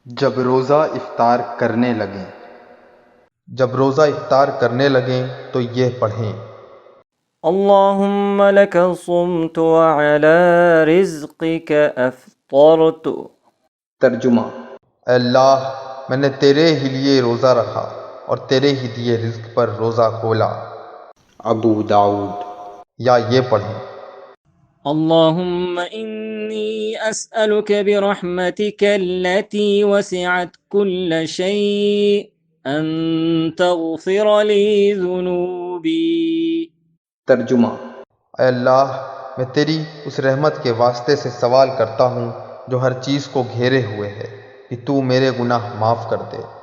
جب روزہ افطار کرنے لگیں جب روزہ افطار کرنے لگیں تو یہ پڑھیں۔ اللهم لك صمت وعلى رزقك أفطرت۔ ترجمہ: اے اللہ، میں نے تیرے ہی لیے روزہ رکھا اور تیرے ہی دیے رزق پر روزہ کھولا۔ ابو داؤد۔ یا یہ پڑھیں۔ اللهم إني أسألك برحمتك التي وسعت كل شيء أن تغفر لي ذنوبي۔ ترجمہ: اے اللہ، میں تیری اس رحمت کے واسطے سے سوال کرتا ہوں جو ہر چیز کو گھیرے ہوئے ہے کہ تو میرے گناہ معاف کر دے۔